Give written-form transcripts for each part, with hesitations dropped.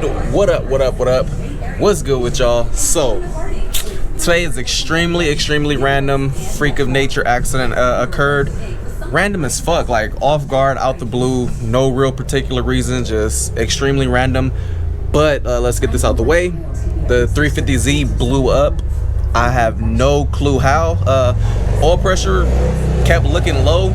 And what up, what's good with y'all? So today is extremely random. Freak of nature accident occurred. Random as fuck, like off guard, out the blue, no real particular reason, just extremely random. But let's get this out the way. The 350Z blew up. I have no clue how. Oil pressure kept looking low,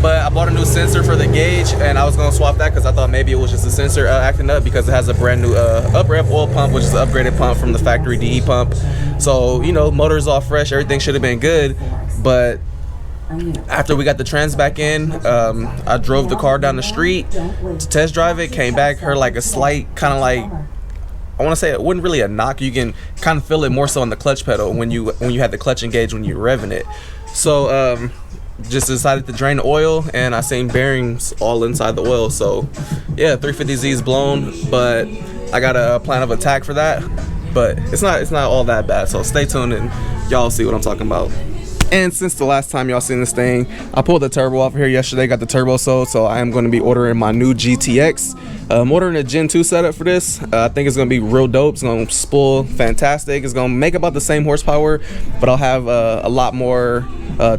but I bought a new sensor for the gauge, and I was gonna swap that because I thought maybe it was just a sensor acting up, because it has a brand new up-rev oil pump, which is an upgraded pump from the factory DE pump. So, you know, motor's all fresh, everything should have been good. But after we got the trans back in, I drove the car down the street to test drive it, came back, heard like a slight kind of like, I want to say it wasn't really a knock. You can kind of feel it more so on the clutch pedal when you had the clutch engaged when you're revving it. So just decided to drain the oil, and I seen bearings all inside the oil. So yeah, 350Z is blown, but I got a plan of attack for that. But it's not all that bad. So stay tuned and y'all see what I'm talking about. And since the last time y'all seen this thing, I pulled the turbo off of here yesterday, got the turbo sold, so I am going to be ordering my new GTX. I'm ordering a Gen 2 setup for this. I think it's going to be real dope. It's going to spool fantastic. It's going to make about the same horsepower, but I'll have a lot more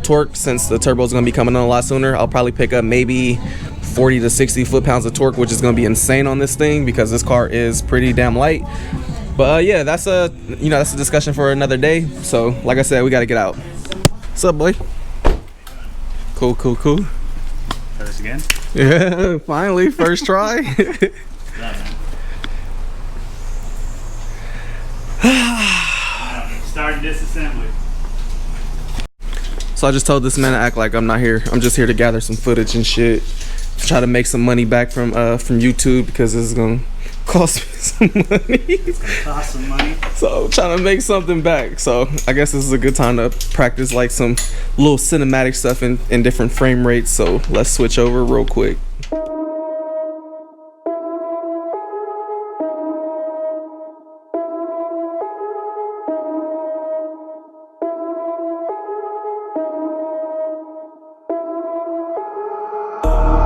torque since the turbo is going to be coming on a lot sooner. I'll probably pick up maybe 40 to 60 foot-pounds of torque, which is going to be insane on this thing because this car is pretty damn light. But yeah, that's a discussion for another day. So like I said, we got to get out. What's up, boy? Cool. Try this again? Yeah, finally, first try. Start disassembly. So I just told this man to act like I'm not here. I'm just here to gather some footage and shit. Try to make some money back from YouTube, because this is gonna cost me some money. It's gonna cost some money. So trying to make something back. So I guess this is a good time to practice like some little cinematic stuff in different frame rates. So let's switch over real quick.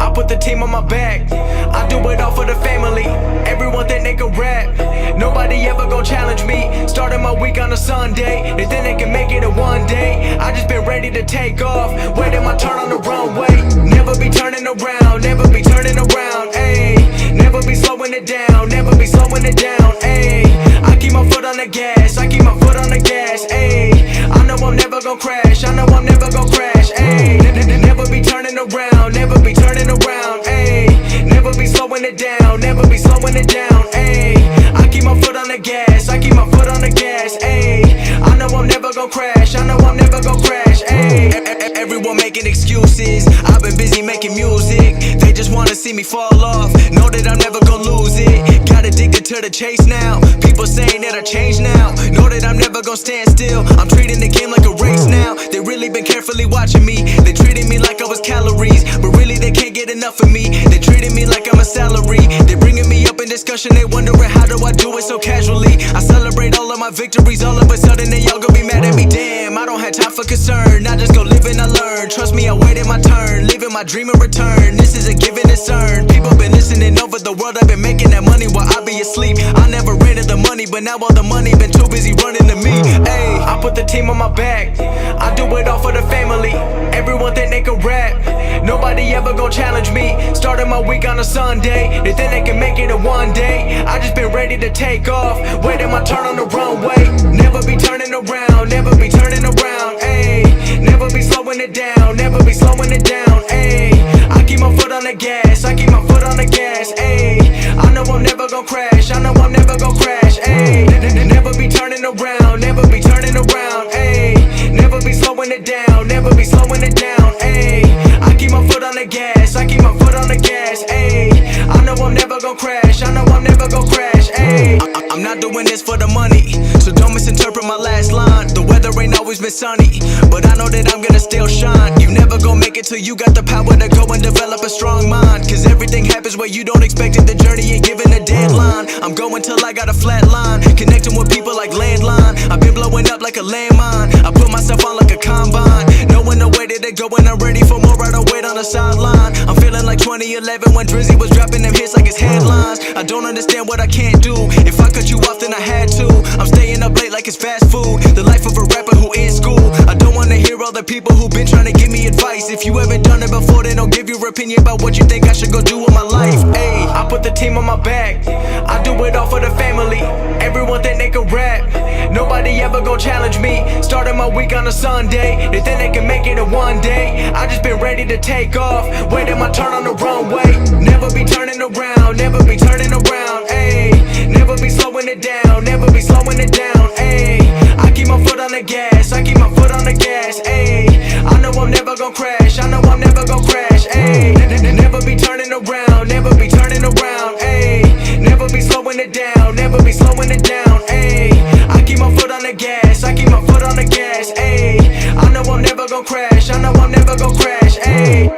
I put the team on my back, I do it all for the family. Everyone think they can rap, nobody ever gon' challenge me. Started my week on a Sunday, they think they can make it in one day. I just been ready to take off, waiting my turn on the runway. Never be turning around, never be turning around, ayy. Never be slowing it down, never be slowing it down, ayy. I keep my foot on the gas, I keep my foot on the gas, ayy. I know I'm never gon' crash, I know I'm never gon' crash, ayy. Never be turning around, never be turning around, ayy. Never be slowing it down, never be slowing it down, ayy. I keep my foot on the gas, I keep my foot on the gas, ayy. I know I'm never gon' crash, I know I'm never gon' crash, ayy. Everyone making excuses, I've been busy making music. They just wanna see me fall off, know that I'm never gon' lose it. Got addicted to the chase now, people saying that I changed now. Know that I'm never gon' stand still, I'm treating the game like a race now. They really been carefully watching me, they treated me like I was calories, but really they can't get enough of me. They treated me like I'm a salary, they bringing me up in discussion, they wondering how do I do it so casually. I celebrate all of my victories, all of a sudden they all gon' be mad at me. Damn, I don't have time for concern, I just go live and I learn. Trust me, I waited my turn, living my dream in return. This is a given, it's earned. People been listening over the world, I've been making that money while I be asleep. I never ran to the money, but now all the money been too busy running to me. Ayy, I put the team on my back, I do it all for the family. Everyone think they can rap, nobody ever gon' challenge me. Started my week on a Sunday, they think they can make it in one day. I just been ready to take off, waiting my turn on the runway. Never be turning around, never be turning around, ayy. Never be slowing it down, never be slowing it down, ayy. I keep my foot on the gas, I keep my foot on the gas, ayy. I know I'm never gon' crash, I know I'm never gon' crash, ayy. Never be turning around, never be turning around, ayy. Never be slowing it down, never be slowing it down, ayy. I keep my foot on the gas, I keep my foot on the gas, ayy. I know I'm never gon' crash, I know I'm never gon' crash, ayy. I'm not doing this for the money, so don't misinterpret my last line. The weather ain't always been sunny, but I know that I'm gonna still shine. You never gon' make it till you got the power to go and develop a strong mind. Cause everything happens where you don't expect it, the journey ain't given a deadline. I'm going till I got a flat line, connecting with people like landline. I've been blowing up like a landmine. I put myself on like a combine, knowing the way that they go, and I'm ready for more. I don't wait on the sideline. I'm feeling like 2011 when Drizzy was dropping them hits like it's headlines. I don't understand what I can't do. If I cut you off, then I had to. I'm staying up late like it's fast food. The life of a rapper who in school. I don't wanna hear all the people who been trying to give me advice. If you haven't done it before, then don't give your opinion about what you think I should go do with my life. Ayy, I put the team on my back. I do it all for the family. Everyone think they can rap. Nobody ever gon' challenge me. Starting my week on a Sunday. They think they can make it in one day. I just been ready to take off, waiting my turn on the runway. Never be turning around, never be turning around. Ayy, never be slowing it down, never be slowing it down. Ayy, I keep my foot on the gas, I keep my foot on the gas. Ayy, I know I'm never gon' crash, I know I'm never gon' crash. Ayy, never be turning around, never be turning around. Ayy, never be slowing it down, never be slowing it down. Ayy, I keep my foot on the gas, I keep my foot on the gas. Ayy, I know I'm never gon' crash, I know I'm never gon' crash. Ayy.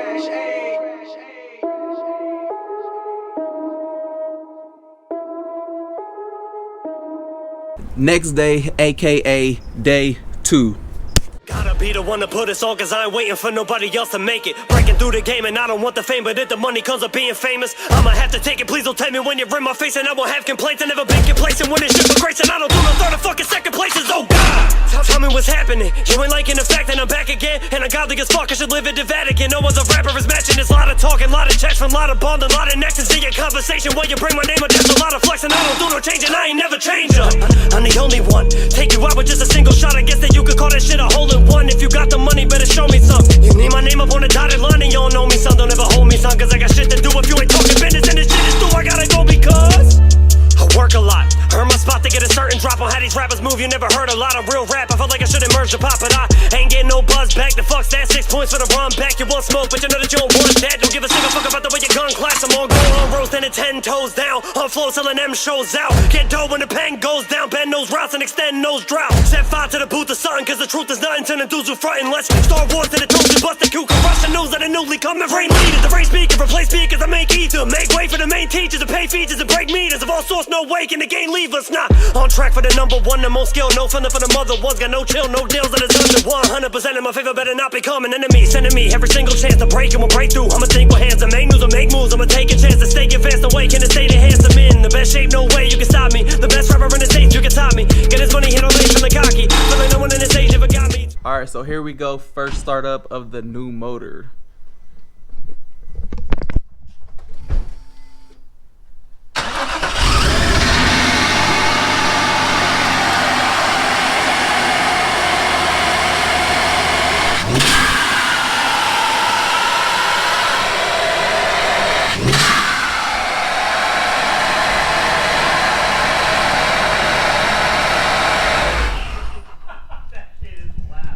Next day, aka day 2. Gotta be the one to put us on, cause I ain't waiting for nobody else to make it. Breaking through the game and I don't want the fame, but if the money comes up being famous, I'ma have to take it. Please don't tell me when you're in my face, and I won't have complaints. I never been complacent when it's shit for grace, and I don't do no third or fucking second places. Oh God, tell me what's happening. You ain't liking the fact that I'm back again, and I'm godly as fuck. I should live in the Vatican. No one's a rapper is matching. There's a lot of talking, a lot of checks from a lot of bond, a lot of nexus in your conversation. When you bring my name up, there's a lot of flex, and I don't do no changing. I ain't never changed up. I'm the only one. Take you out with just a single shot. I guess that you could call that shit a hole in one. If you got the money, better show me some. You need my name up on the dotted line, and you don't know me, son. Don't ever hold me, son, cause I got shit to do. If you ain't talking business and this shit is through, I gotta go because I work a lot. Earn my spot to get a certain drop on how these rappers move. You never heard a lot of real rap. I felt like I should merge the pop, but I ain't getting no buzz back. The fuck's that? 6 points for the run back. You want smoke, but you know that you don't want that. Don't give a single fuck about the way your gun claps. I'm on go on roasting it 10 toes down. On flow selling them shows out. Get dough when the pen goes down. Bend those routes and extend those droughts. Set fire to the booth of something, cause the truth is nothing to the dudes who frontin'. Let's Star Wars to the toes and bust the coup. Crush the news that are newly coming. Rain leaders, the rain speakers, replace speakers. I make either. Make way for the main teachers to pay features and break meters. Of all sorts, no way can the game leave us. Not on track for the number one, the most skill. No feeling for the mother ones. Got no chill, no deals that is under 100% in my favor. Better not become an enemy. Sending me every single chance to break and we'll break through. I'ma think with hands and make news and make moves. I'ma take a chance to stay advanced away. Can it stay the hands I'm in? The best shape, no way you can stop me. The best rapper in the States, you can top me. Get his money, hit on lace from the cocky. Feel like no one in the stage ever got me. Alright, so here we go. First startup of the new motor.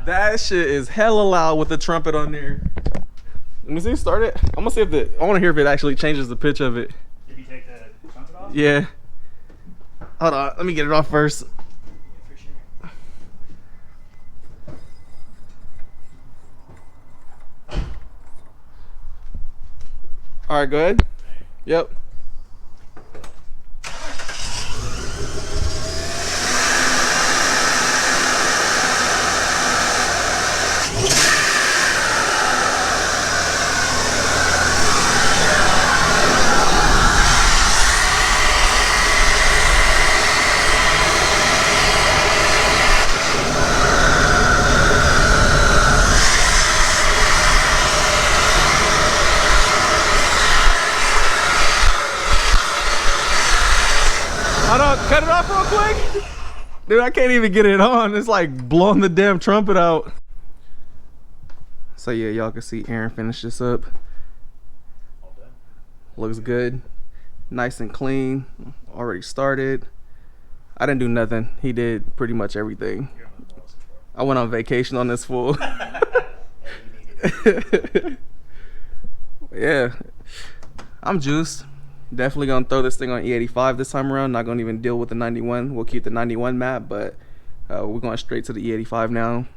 That shit is hella loud with the trumpet on there. Let me see, start it. I'm gonna see if I wanna hear if it actually changes the pitch of it. Did you take the trumpet off? Yeah. Hold on, let me get it off first. Alright, go ahead. Yep. Cut it off real quick. Dude, I can't even get it on. It's like blowing the damn trumpet out. So yeah, y'all can see Aaron finish this up. Looks good. Nice and clean. Already started. I didn't do nothing. He did pretty much everything. I went on vacation on this fool. Yeah. I'm juiced. Definitely gonna throw this thing on E85 this time around. Not gonna even deal with the 91. We'll keep the 91 map, but we're going straight to the E85 now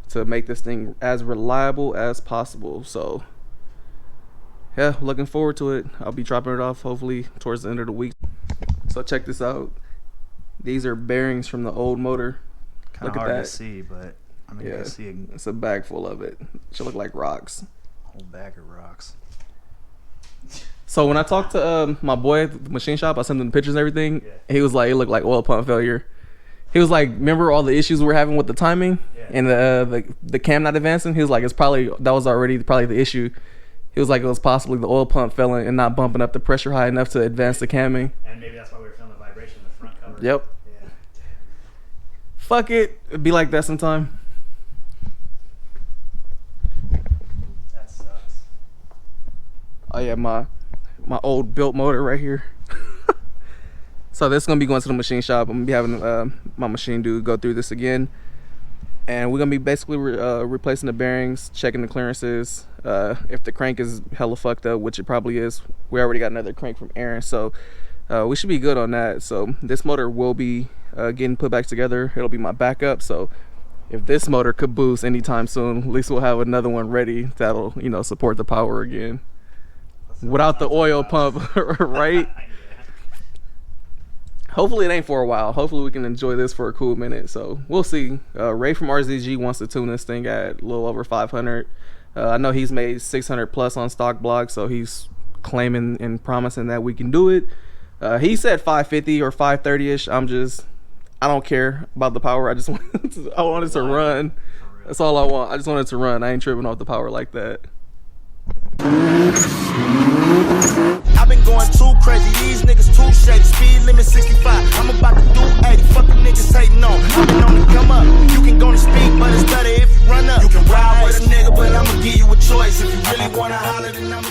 to make this thing as reliable as possible. So yeah, looking forward to it. I'll be dropping it off hopefully towards the end of the week. So check this out. These are bearings from the old motor. Kind Look of at hard that. to see, but I mean, you Yeah, can see a it's a bag full of it. Should look like rocks. whole bag of rocks. So when I talked to my boy at the machine shop, I sent him the pictures and everything. Yeah. He was like, it looked like oil pump failure. He was like, remember all the issues we were having with the timing and the cam not advancing? He was like, that was already probably the issue. He was like, it was possibly the oil pump failing and not bumping up the pressure high enough to advance the camming. And maybe that's why we were feeling the vibration in the front cover. Yep. Yeah. Fuck it. It'd be like that sometime. That sucks. Oh yeah, my old built motor right here. So this is gonna be going to the machine shop. I'm gonna be having my machine dude go through this again, and we're gonna be basically replacing the bearings, checking the clearances. If the crank is hella fucked up, which it probably is, we already got another crank from Aaron, so we should be good on that. So this motor will be getting put back together. It'll be my backup. So if this motor could boost anytime soon, at least we'll have another one ready that'll, you know, support the power again without the oil pump, right? Hopefully it ain't for a while. Hopefully we can enjoy this for a cool minute. So we'll see. Ray from RZG wants to tune this thing at a little over 500. I know he's made 600 plus on stock blog, so he's claiming and promising that we can do it. He said 550 or 530-ish. I don't care about the power. I just want it to run. That's all I want. I just want it to run. I ain't tripping off the power like that. I've been going too crazy, these niggas too shady. Speed limit 65, I'm about to do 80. Fuck the niggas hating on. I've been on the come up. You can go to speed, but it's better if you run up. You can ride with a nigga, but I'ma give you a choice. If you really wanna holler, then I'ma